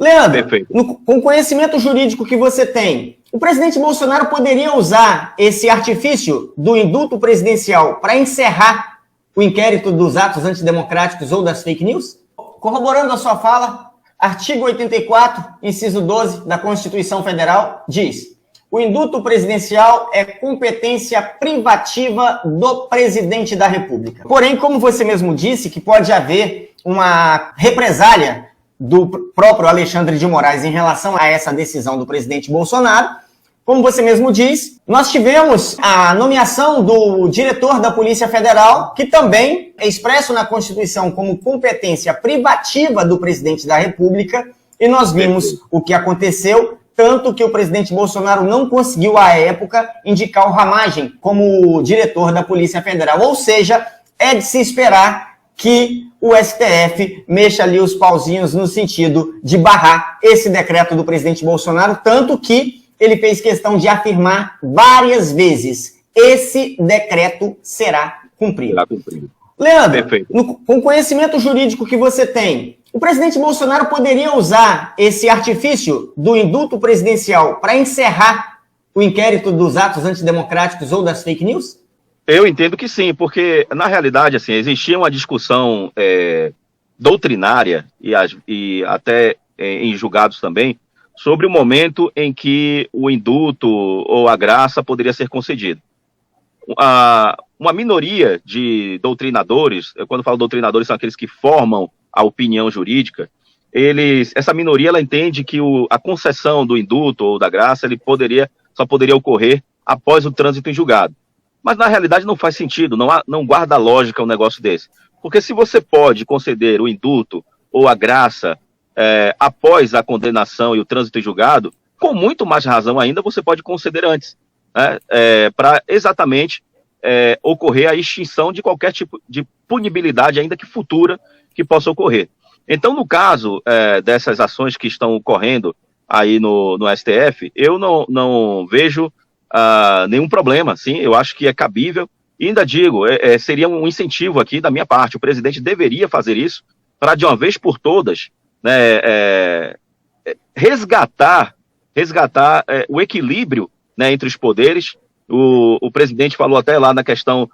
Leandro, Perfeito. com o conhecimento jurídico que você tem, o presidente Bolsonaro poderia usar esse artifício do indulto presidencial para encerrar o inquérito dos atos antidemocráticos ou das fake news? Corroborando a sua fala, artigo 84, inciso 12 da Constituição Federal diz: o indulto presidencial é competência privativa do presidente da República. Porém, como você mesmo disse, que pode haver uma represália do próprio Alexandre de Moraes em relação a essa decisão do presidente Bolsonaro, como você mesmo diz, nós tivemos a nomeação do diretor da Polícia Federal, que também é expresso na Constituição como competência privativa do presidente da República, e nós vimos o que aconteceu, tanto que o presidente Bolsonaro não conseguiu, à época, indicar o Ramagem como diretor da Polícia Federal. Ou seja, é de se esperar que o STF mexa ali os pauzinhos no sentido de barrar esse decreto do presidente Bolsonaro, tanto que ele fez questão de afirmar várias vezes: esse decreto será cumprido. Será cumprido. Leandro, com o conhecimento jurídico que você tem, o presidente Bolsonaro poderia usar esse artifício do indulto presidencial para encerrar o inquérito dos atos antidemocráticos ou das fake news? Eu entendo que sim, porque, na realidade, assim, existia uma discussão doutrinária e até em julgados também, sobre o momento em que o indulto ou a graça poderia ser concedido. Uma minoria de doutrinadores, quando eu falo doutrinadores, são aqueles que formam a opinião jurídica, essa minoria ela entende que a concessão do indulto ou da graça só poderia ocorrer após o trânsito em julgado. Mas, na realidade, não faz sentido, não guarda lógica um negócio desse. Porque se você pode conceder o indulto ou a graça após a condenação e o trânsito em julgado, com muito mais razão ainda, você pode conceder antes, né, para exatamente ocorrer a extinção de qualquer tipo de punibilidade, ainda que futura, que possa ocorrer. Então, no caso dessas ações que estão ocorrendo aí no STF, eu não vejo nenhum problema, sim, eu acho que é cabível, e ainda digo, seria um incentivo aqui da minha parte, o presidente deveria fazer isso, para de uma vez por todas, né, resgatar o equilíbrio, né, entre os poderes. O presidente falou até lá na questão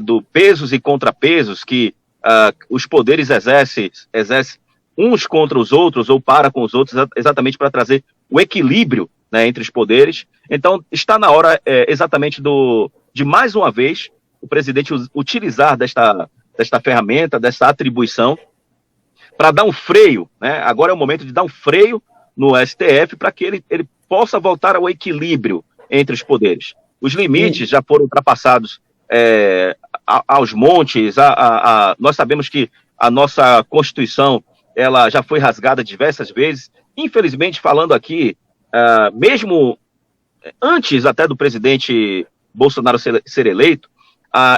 do pesos e contrapesos, que os poderes exercem uns contra os outros ou para com os outros, exatamente para trazer o equilíbrio, né, entre os poderes. Então, está na hora exatamente de mais uma vez o presidente utilizar desta ferramenta, dessa atribuição, para dar um freio, né? Agora é o momento de dar um freio no STF para que ele possa voltar ao equilíbrio entre os poderes. Os limites já foram ultrapassados aos montes. Nós sabemos que a nossa Constituição ela já foi rasgada diversas vezes. Infelizmente, falando aqui, mesmo antes até do presidente Bolsonaro ser eleito,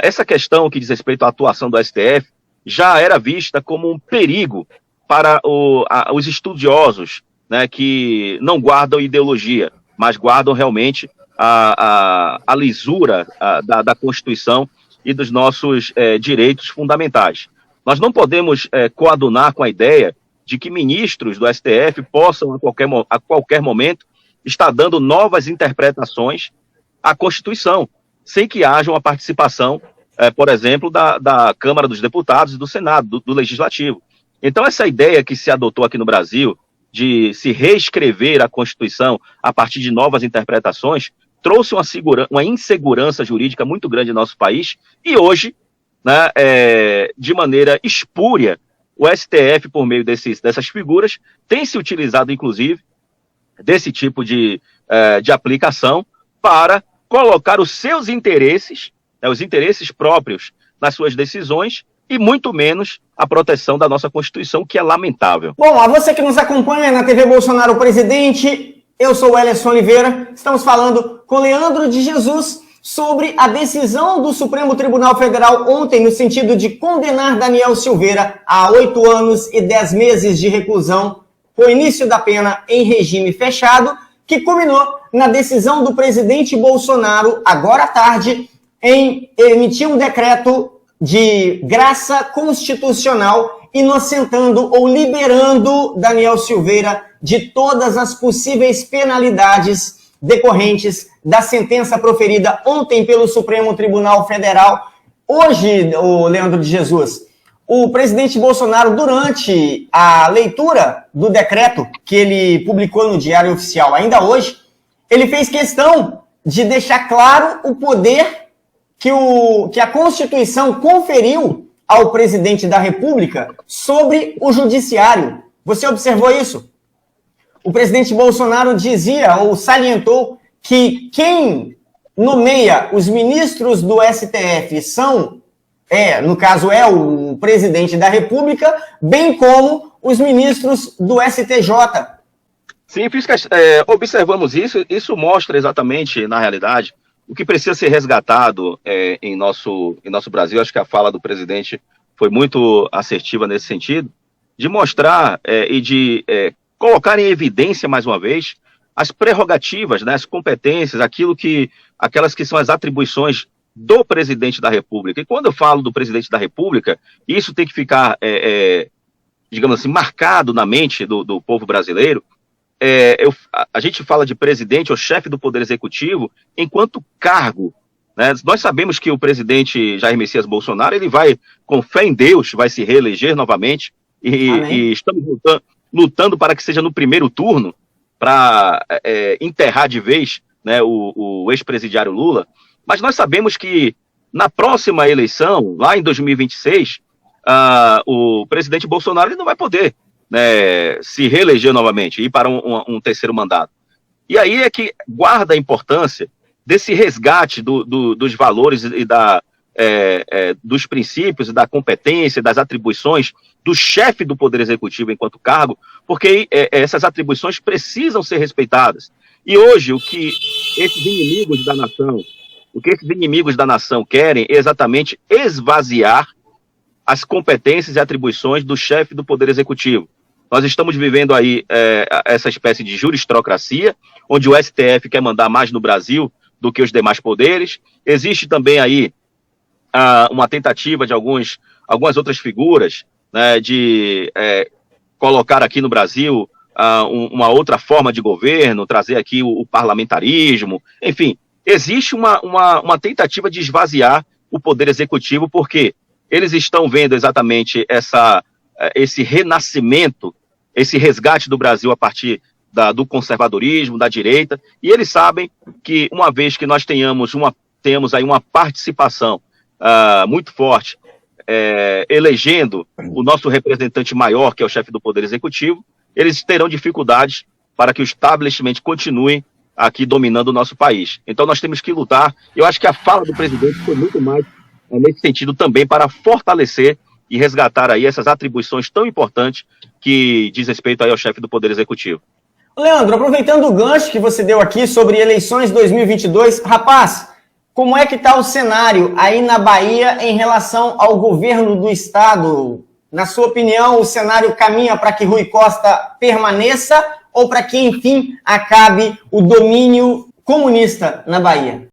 essa questão que diz respeito à atuação do STF já era vista como um perigo para os estudiosos, né, que não guardam ideologia, mas guardam realmente a lisura da Constituição e dos nossos direitos fundamentais. Nós não podemos coadunar com a ideia de que ministros do STF possam, a qualquer momento, estar dando novas interpretações à Constituição, sem que haja uma participação, por exemplo, da Câmara dos Deputados e do Senado, do Legislativo. Então, essa ideia que se adotou aqui no Brasil, de se reescrever a Constituição a partir de novas interpretações, trouxe uma insegurança jurídica muito grande no nosso país, e hoje, né, de maneira espúria, o STF, por meio dessas figuras, tem se utilizado, inclusive, desse tipo de aplicação para colocar os seus interesses, os interesses próprios nas suas decisões, e muito menos a proteção da nossa Constituição, que é lamentável. Bom, a você que nos acompanha na TV Bolsonaro Presidente, eu sou o Elerson Oliveira, estamos falando com Leandro de Jesus sobre a decisão do Supremo Tribunal Federal ontem, no sentido de condenar Daniel Silveira a 8 anos e 10 meses de reclusão, com início da pena em regime fechado, que culminou na decisão do presidente Bolsonaro, agora à tarde, em emitir um decreto de graça constitucional inocentando ou liberando Daniel Silveira de todas as possíveis penalidades decorrentes da sentença proferida ontem pelo Supremo Tribunal Federal. Hoje, o Leandro de Jesus, o presidente Bolsonaro, durante a leitura do decreto que ele publicou no Diário Oficial ainda hoje, ele fez questão de deixar claro o poder que a Constituição conferiu ao presidente da República sobre o judiciário. Você observou isso? O presidente Bolsonaro dizia ou salientou que quem nomeia os ministros do STF no caso, é o presidente da República, bem como os ministros do STJ. Sim, observamos isso mostra exatamente, na realidade, o que precisa ser resgatado em nosso Brasil. Acho que a fala do presidente foi muito assertiva nesse sentido, de mostrar e de colocar em evidência, mais uma vez, as prerrogativas, né, as competências, aquelas que são as atribuições do presidente da República. E quando eu falo do presidente da República, isso tem que ficar, digamos assim, marcado na mente do povo brasileiro. A gente fala de presidente ou chefe do Poder Executivo enquanto cargo, né? Nós sabemos que o presidente Jair Messias Bolsonaro, ele vai, com fé em Deus, vai se reeleger novamente e estamos lutando para que seja no primeiro turno, para enterrar de vez, né, o ex-presidiário Lula. Mas nós sabemos que na próxima eleição, lá em 2026, o presidente Bolsonaro ele não vai poder, né, se reeleger novamente, ir para um terceiro mandato. E aí é que guarda a importância desse resgate dos valores e dos princípios e da competência, das atribuições do chefe do Poder Executivo enquanto cargo, porque essas atribuições precisam ser respeitadas. E hoje, o que esses inimigos da nação querem é exatamente esvaziar as competências e atribuições do chefe do Poder Executivo. Nós estamos vivendo aí essa espécie de jurisprocracia, onde o STF quer mandar mais no Brasil do que os demais poderes. Existe também aí uma tentativa de algumas outras figuras, né, de colocar aqui no Brasil uma outra forma de governo, trazer aqui o parlamentarismo. Enfim, existe uma tentativa de esvaziar o Poder Executivo, porque eles estão vendo exatamente esse renascimento, esse resgate do Brasil a partir do conservadorismo, da direita, e eles sabem que, uma vez que nós temos aí uma participação muito forte, elegendo o nosso representante maior, que é o chefe do Poder Executivo, eles terão dificuldades para que o establishment continue aqui dominando o nosso país. Então nós temos que lutar. Eu acho que a fala do presidente foi muito mais nesse sentido também, para fortalecer e resgatar aí essas atribuições tão importantes que diz respeito aí ao chefe do Poder Executivo. Leandro, aproveitando o gancho que você deu aqui sobre eleições 2022, rapaz, como é que está o cenário aí na Bahia em relação ao governo do estado? Na sua opinião, o cenário caminha para que Rui Costa permaneça ou para que, enfim, acabe o domínio comunista na Bahia?